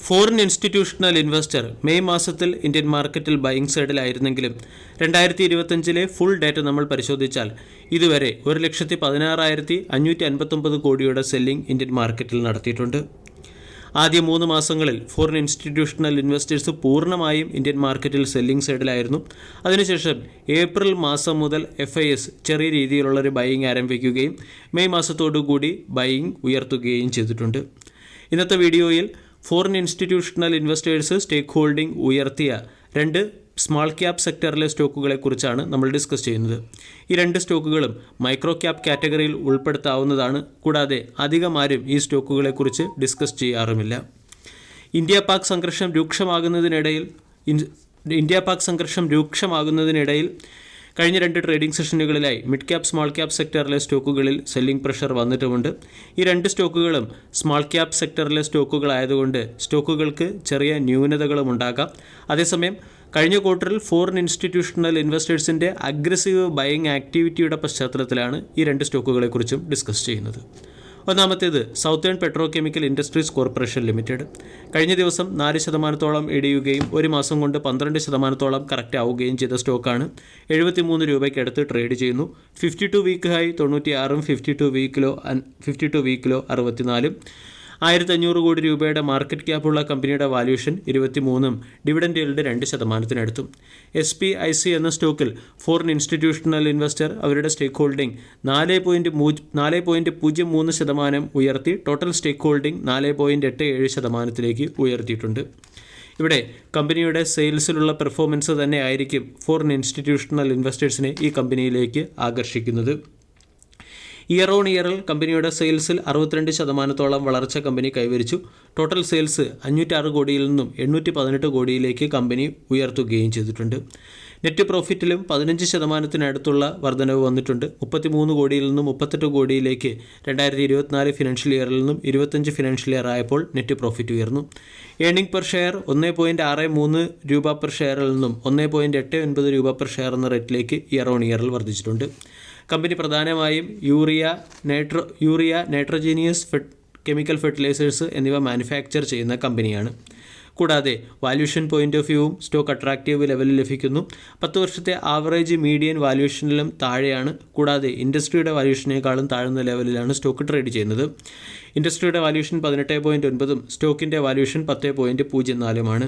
Foreign institutional investor May മാസത്തിൽ Indian മാർക്കറ്റിൽ buying സൈഡിലായിരുന്നെങ്കിലും 2025 full data നമ്മൾ പരിശോധിച്ചാൽ ഇതുവരെ 1,16,559 കോടിയുടെ സെല്ലിംഗ് ഇന്ത്യൻ മാർക്കറ്റിൽ നടത്തിയിട്ടുണ്ട്. ആദ്യ 3 മാസങ്ങളിൽ ഫോറിൻ ഇൻസ്റ്റിറ്റ്യൂഷണൽ ഇൻവെസ്റ്റേഴ്സ് പൂർണ്ണമായും ഇന്ത്യൻ മാർക്കറ്റിൽ സെല്ലിംഗ് സൈഡിലായിരുന്നു. അതിനുശേഷം ഏപ്രിൽ മാസം മുതൽ FIS ചെറിയ രീതിയിലുള്ളൊരു ബൈയിങ് ആരംഭിക്കുകയും മെയ് മാസത്തോടുകൂടി ബൈയിങ് ഉയർത്തുകയും ചെയ്തിട്ടുണ്ട്. ഇന്നത്തെ വീഡിയോയിൽ foreign institutional investors stake holding ഉയർത്തിയ 2 സ്മാൾ ക്യാപ് സെക്ടറിലെ സ്റ്റോക്കുകളെക്കുറിച്ചാണ് നമ്മൾ ഡിസ്കസ് ചെയ്യുന്നത്. ഈ 2 സ്റ്റോക്കുകളും മൈക്രോ ക്യാപ് കാറ്റഗറിയിൽ ഉൾപ്പെടുത്താവുന്നതാണ്. കൂടാതെ അധികം ആരും ഈ സ്റ്റോക്കുകളെക്കുറിച്ച് ഡിസ്കസ് ചെയ്യാറുമില്ല. ഇന്ത്യ പാക് സംഘർഷം രൂക്ഷമാകുന്നതിനിടയിൽ കഴിഞ്ഞ 2 ട്രേഡിംഗ് സെഷനുകളിലായി മിഡ് ക്യാപ് സ്മാൾ ക്യാപ് സെക്ടറിലെ സ്റ്റോക്കുകളിൽ സെല്ലിംഗ് പ്രഷർ വന്നിട്ടുമുണ്ട്. ഈ 2 സ്റ്റോക്കുകളും സ്മാൾ ക്യാപ് സെക്ടറിലെ സ്റ്റോക്കുകളായതുകൊണ്ട് സ്റ്റോക്കുകൾക്ക് ചെറിയ ന്യൂനതകളും ഉണ്ടാകാം. അതേസമയം കഴിഞ്ഞ ക്വാർട്ടറിൽ ഫോറിൻ ഇൻസ്റ്റിറ്റ്യൂഷണൽ ഇൻവെസ്റ്റേഴ്സിൻ്റെ അഗ്രസീവ് ബൈയിങ് ആക്ടിവിറ്റിയുടെ പശ്ചാത്തലത്തിലാണ് ഈ 2 സ്റ്റോക്കുകളെക്കുറിച്ചും ഡിസ്കസ് ചെയ്യുന്നത്. ഒന്നാമത്തേത് Southern Petrochemical Industries Corporation Limited. കഴിഞ്ഞ ദിവസം 4% ഇടിയുകയും ഒരു മാസം കൊണ്ട് 12% കറക്റ്റ് ആവുകയും ചെയ്ത സ്റ്റോക്കാണ്. 73 രൂപയ്ക്ക് അടുത്ത് ട്രേഡ് ചെയ്യുന്നു. 52 വീക്ക് ഹൈ 96, 52 വീക്കിലോ 64. 1,500 കോടി രൂപയുടെ മാർക്കറ്റ് ക്യാപ്പുള്ള കമ്പനിയുടെ വാല്യൂഷൻ 23, ഡിവിഡൻഡ് യീൽഡ് 2%-അടുത്തും. SPIC എന്ന സ്റ്റോക്കിൽ ഫോറിൻ ഇൻസ്റ്റിറ്റ്യൂഷണൽ ഇൻവെസ്റ്റർ അവരുടെ സ്റ്റേക്ക് ഹോൾഡിംഗ് 4.03% ഉയർത്തി ടോട്ടൽ സ്റ്റേക്ക് ഹോൾഡിംഗ് 4.87% ഉയർത്തിയിട്ടുണ്ട്. ഇവിടെ കമ്പനിയുടെ സെയിൽസിലുള്ള പെർഫോമൻസ് തന്നെ ആയിരിക്കും ഫോറിൻ ഇൻസ്റ്റിറ്റ്യൂഷണൽ ഇൻവെസ്റ്റേഴ്സിനെ ഈ കമ്പനിയിലേക്ക് ആകർഷിക്കുന്നത്. ഇയർ ഓൺ ഇയറിൽ കമ്പനിയുടെ സെയിൽസിൽ 62% വളർച്ച കമ്പനി കൈവരിച്ചു. ടോട്ടൽ സെയിൽസ് 506 കോടിയിൽ നിന്നും 818 കോടിയിലേക്ക് കമ്പനി ഉയർത്തുകയും ചെയ്തിട്ടുണ്ട്. നെറ്റ് പ്രോഫിറ്റിലും 15%-അടുത്തുള്ള വർധനവ് വന്നിട്ടുണ്ട്. 33 കോടിയിൽ നിന്നും 38 കോടിയിലേക്ക് 2024 ഫിനാൻഷ്യൽ ഇയറിൽ നിന്നും 25 ഫിനാൻഷ്യൽ ഇയർ ആയപ്പോൾ നെറ്റ് പ്രോഫിറ്റ് ഉയർന്നു. ഏർണിംഗ് പെർ ഷെയർ 1.63 രൂപ പെർ ഷെയറിൽ നിന്നും 1.89 രൂപ പെർ ഷെയർ എന്ന റേറ്റിലേക്ക് ഇയർ ഓൺ ഇയറിൽ വർദ്ധിച്ചിട്ടുണ്ട്. കമ്പനി പ്രധാനമായും യൂറിയ, നൈട്രോജീനിയസ് കെമിക്കൽ ഫെർട്ടിലൈസേഴ്സ് എന്നിവ മാനുഫാക്ചർ ചെയ്യുന്ന കമ്പനിയാണ്. കൂടാതെ വാല്യൂഷൻ പോയിന്റ് ഓഫ് വ്യൂവും സ്റ്റോക്ക് അട്രാക്റ്റീവ് ലെവലിൽ ലഭിക്കുന്നു. 10 വർഷത്തെ ആവറേജ് മീഡിയൻ വാല്യൂഷനിലും താഴെയാണ്. കൂടാതെ ഇൻഡസ്ട്രിയുടെ വാല്യൂഷനേക്കാളും താഴ്ന്ന ലെവലിലാണ് സ്റ്റോക്ക് ട്രേഡ് ചെയ്യുന്നത്. ഇൻഡസ്ട്രിയുടെ വാല്യൂഷൻ 18.9ഉം സ്റ്റോക്കിൻ്റെ വാല്യൂഷൻ 10.04ഉമാണ്.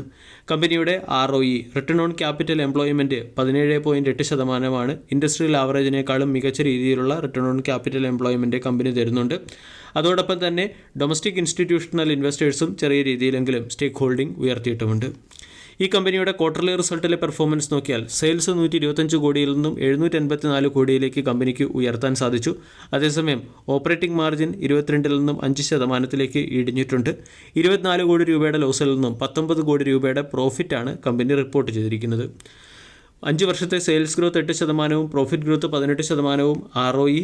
കമ്പനിയുടെ ROE return on capital employment 17.8%. Industrial ആവറേജിനേക്കാളും മികച്ച രീതിയിലുള്ള return on capital employment company തരുന്നുണ്ട്. അതോടൊപ്പം തന്നെ ഡൊമസ്റ്റിക് ഇൻസ്റ്റിറ്റ്യൂഷണൽ ഇൻവെസ്റ്റേഴ്സും ചെറിയ രീതിയിലെങ്കിലും സ്റ്റേക്ക് ഹോൾഡിംഗ് ഉയർത്തിയിട്ടുമുണ്ട്. ഈ കമ്പനിയുടെ ക്വാർട്ടർലി റിസൾട്ടിലെ പെർഫോമൻസ് നോക്കിയാൽ സെയിൽസ് 125 കോടിയിൽ നിന്നും 784 കോടിയിലേക്ക് കമ്പനിക്ക് ഉയർത്താൻ സാധിച്ചു. അതേസമയം ഓപ്പറേറ്റിംഗ് മാർജിൻ 22 നിന്നും 5%-ലേക്ക് ഇടിഞ്ഞിട്ടുണ്ട്. 24 കോടി രൂപയുടെ ലോസിൽ നിന്നും 19 കോടി രൂപയുടെ പ്രോഫിറ്റാണ് കമ്പനി റിപ്പോർട്ട് ചെയ്തിരിക്കുന്നത്. 5 വർഷത്തെ sales growth 8%, profit growth 18%, ROE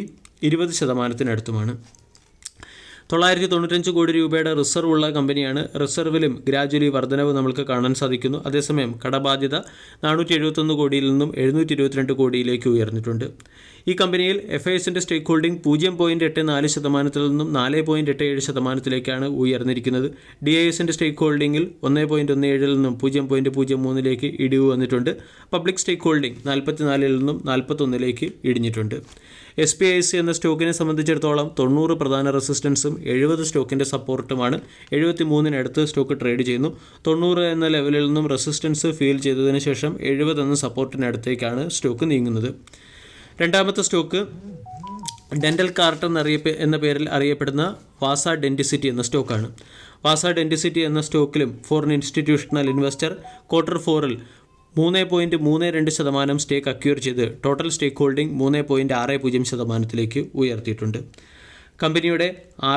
20%-അടുത്തുമാണ്. 995 കോടി രൂപയുടെ റിസർവ് ഉള്ള കമ്പനിയാണ്. റിസർവിലും ഗ്രാജ്വലി വർധനവ് നമുക്ക് കാണാൻ സാധിക്കുന്നു. അതേസമയം കടബാധ്യത 471 കോടിയിൽ നിന്നും 722 കോടിയിലേക്ക് ഉയർന്നിട്ടുണ്ട്. ഈ കമ്പനിയിൽ FISന്റെ സ്റ്റേക്ക് ഹോൾഡിംഗ് 0.84%-ൽ നിന്നും 4.87%-ലേക്കാണ് ഉയർന്നിരിക്കുന്നത്. DISന്റെ സ്റ്റേക്ക് ഹോൾഡിംഗിൽ 1.17-ൽ നിന്നും 0.03-ലേക്ക് ഇടിവ് വന്നിട്ടുണ്ട്. പബ്ലിക് സ്റ്റേക്ക് ഹോൾഡിംഗ് 44-ൽ നിന്നും 41-ലേക്ക് ഇടിഞ്ഞിട്ടുണ്ട്. SPIC എന്ന സ്റ്റോക്കിനെ സംബന്ധിച്ചിടത്തോളം 90 പ്രധാന റെസിസ്റ്റൻസും 70 സ്റ്റോക്കിൻ്റെ സപ്പോർട്ടുമാണ്. 73-അടുത്ത് സ്റ്റോക്ക് ട്രേഡ് ചെയ്യുന്നു. 90 എന്ന ലെവലിൽ നിന്നും റെസിസ്റ്റൻസ് ഫീൽ ചെയ്തതിന് ശേഷം 70 എന്ന സപ്പോർട്ടിനടുത്തേക്കാണ് സ്റ്റോക്ക് നീങ്ങുന്നത്. രണ്ടാമത്തെ സ്റ്റോക്ക് ഡെൻ്റൽ കാർട്ട് എന്ന പേരിൽ അറിയപ്പെടുന്ന വാസ ഡെൻറ്റിസിറ്റി എന്ന സ്റ്റോക്കാണ്. വാസ ഡെൻറ്റിസിറ്റി എന്ന സ്റ്റോക്കിലും ഫോറിൻ ഇൻസ്റ്റിറ്റ്യൂഷണൽ ഇൻവെസ്റ്റർ Q4-ൽ 3.32% സ്റ്റേക്ക് അക്വയർ ചെയ്ത് ടോട്ടൽ സ്റ്റേക്ക് ഹോൾഡിംഗ് 3.60%-ലേക്ക് ഉയർത്തിയിട്ടുണ്ട്. കമ്പനിയുടെ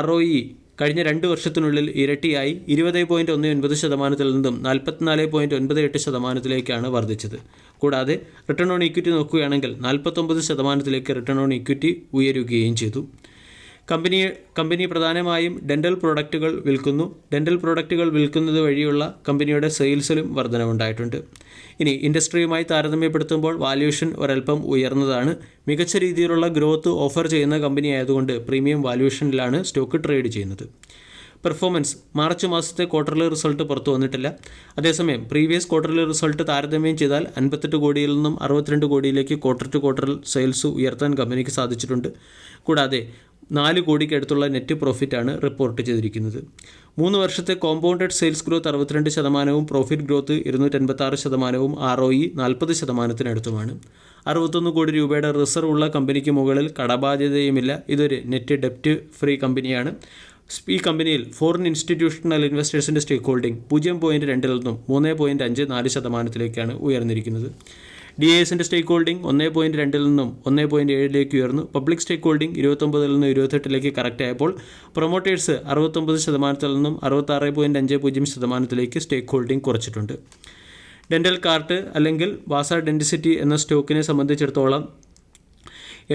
ROE കഴിഞ്ഞ 2 വർഷത്തിനുള്ളിൽ ഇരട്ടിയായി 20.19%-ൽ നിന്നും 44.98%-ലേക്കാണ് വർദ്ധിച്ചത്. കൂടാതെ റിട്ടേൺ ഓൺ ഇക്വിറ്റി നോക്കുകയാണെങ്കിൽ 49%-ലേക്ക് റിട്ടേൺ ഓൺ ഇക്വിറ്റി ഉയരുകയും ചെയ്തു. കമ്പനി പ്രധാനമായും ഡെൻ്റൽ പ്രോഡക്റ്റുകൾ വിൽക്കുന്നു. ഡെൻ്റൽ പ്രോഡക്റ്റുകൾ വിൽക്കുന്നത് വഴിയുള്ള കമ്പനിയുടെ സെയിൽസിലും വർധനവുണ്ടായിട്ടുണ്ട്. ഇനി ഇൻഡസ്ട്രിയുമായി താരതമ്യപ്പെടുത്തുമ്പോൾ വാല്യൂഷൻ ഒരൽപ്പം ഉയർന്നതാണ്. മികച്ച രീതിയിലുള്ള ഗ്രോത്ത് ഓഫർ ചെയ്യുന്ന കമ്പനി ആയതുകൊണ്ട് പ്രീമിയം വാല്യൂഷനിലാണ് സ്റ്റോക്ക് ട്രേഡ് ചെയ്യുന്നത്. പെർഫോമൻസ് മാർച്ച് മാസത്തെ ക്വാർട്ടർലി റിസൾട്ട് പുറത്തു വന്നിട്ടില്ല. അതേസമയം പ്രീവിയസ് ക്വാർട്ടർലി റിസൾട്ട് താരതമ്യം ചെയ്താൽ 58 കോടിയിൽ നിന്നും 62 കോടിയിലേക്ക് ക്വാർട്ടർ ടു ക്വാർട്ടർ സെയിൽസ് ഉയർത്താൻ കമ്പനിക്ക് സാധിച്ചിട്ടുണ്ട്. കൂടാതെ 4 കോടിക്ക് അടുത്തുള്ള നെറ്റ് പ്രോഫിറ്റാണ് റിപ്പോർട്ട് ചെയ്തിരിക്കുന്നത്. 3 വർഷത്തെ compounded sales growth 62%, profit growth 286%, ROE 40%-അടുത്തുമാണ്. 61 കോടി രൂപയുടെ റിസർവ് ഉള്ള കമ്പനിക്ക് മുകളിൽ കടബാധ്യതയുമില്ല. ഇതൊരു നെറ്റ് ഡെപ്റ്റ് ഫ്രീ കമ്പനിയാണ്. ഈ കമ്പനിയിൽ ഫോറിൻ ഇൻസ്റ്റിറ്റ്യൂഷണൽ ഇൻവെസ്റ്റേഴ്സിൻ്റെ സ്റ്റേക്ക് ഹോൾഡിംഗ് 0.2 നിന്നും 3.54%-ലേക്കാണ് ഉയർന്നിരിക്കുന്നത്. DISൻ്റെ സ്റ്റേക്ക് ഹോൾഡിംഗ് 1.2 നിന്നും 1.7 ഉയർന്നു. പബ്ലിക് സ്റ്റേക്ക് ഹോൾഡിംഗ് 29 നിന്നും 28 കറക്റ്റ് ആയപ്പോൾ പ്രൊമോട്ടേഴ്സ് 69% നിന്നും 66.50% സ്റ്റേക്ക് ഹോൾഡിംഗ് കുറച്ചിട്ടുണ്ട്. ഡെൻ്റൽ കാർട്ട് അല്ലെങ്കിൽ വാസ ഡെൻറ്റിസിറ്റി എന്ന സ്റ്റോക്കിനെ സംബന്ധിച്ചിടത്തോളം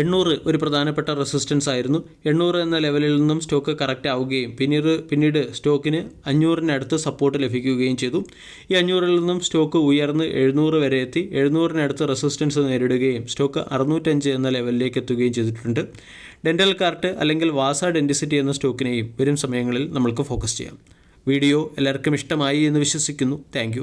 800 ഒരു പ്രധാനപ്പെട്ട റെസിസ്റ്റൻസ് ആയിരുന്നു. 800 എന്ന ലെവലിൽ നിന്നും സ്റ്റോക്ക് കറക്റ്റ് ആവുകയും പിന്നീട് സ്റ്റോക്കിന് 500-നടുത്ത് സപ്പോർട്ട് ലഭിക്കുകയും ചെയ്തു. ഈ 500-ൽ നിന്നും സ്റ്റോക്ക് ഉയർന്ന് 700 വരെ എത്തി. 700-നടുത്ത് റെസിസ്റ്റൻസ് നേരിടുകയും സ്റ്റോക്ക് 605 എന്ന ലെവലിലേക്ക് എത്തുകയും ചെയ്തിട്ടുണ്ട്. ഡെൻ്റൽ കാർട്ട് അല്ലെങ്കിൽ വാസ ഡെൻറ്റിസിറ്റി എന്ന സ്റ്റോക്കിനെയും വരും സമയങ്ങളിൽ നമ്മൾക്ക് ഫോക്കസ് ചെയ്യാം. വീഡിയോ എല്ലാവർക്കും ഇഷ്ടമായി എന്ന് വിശ്വസിക്കുന്നു. താങ്ക്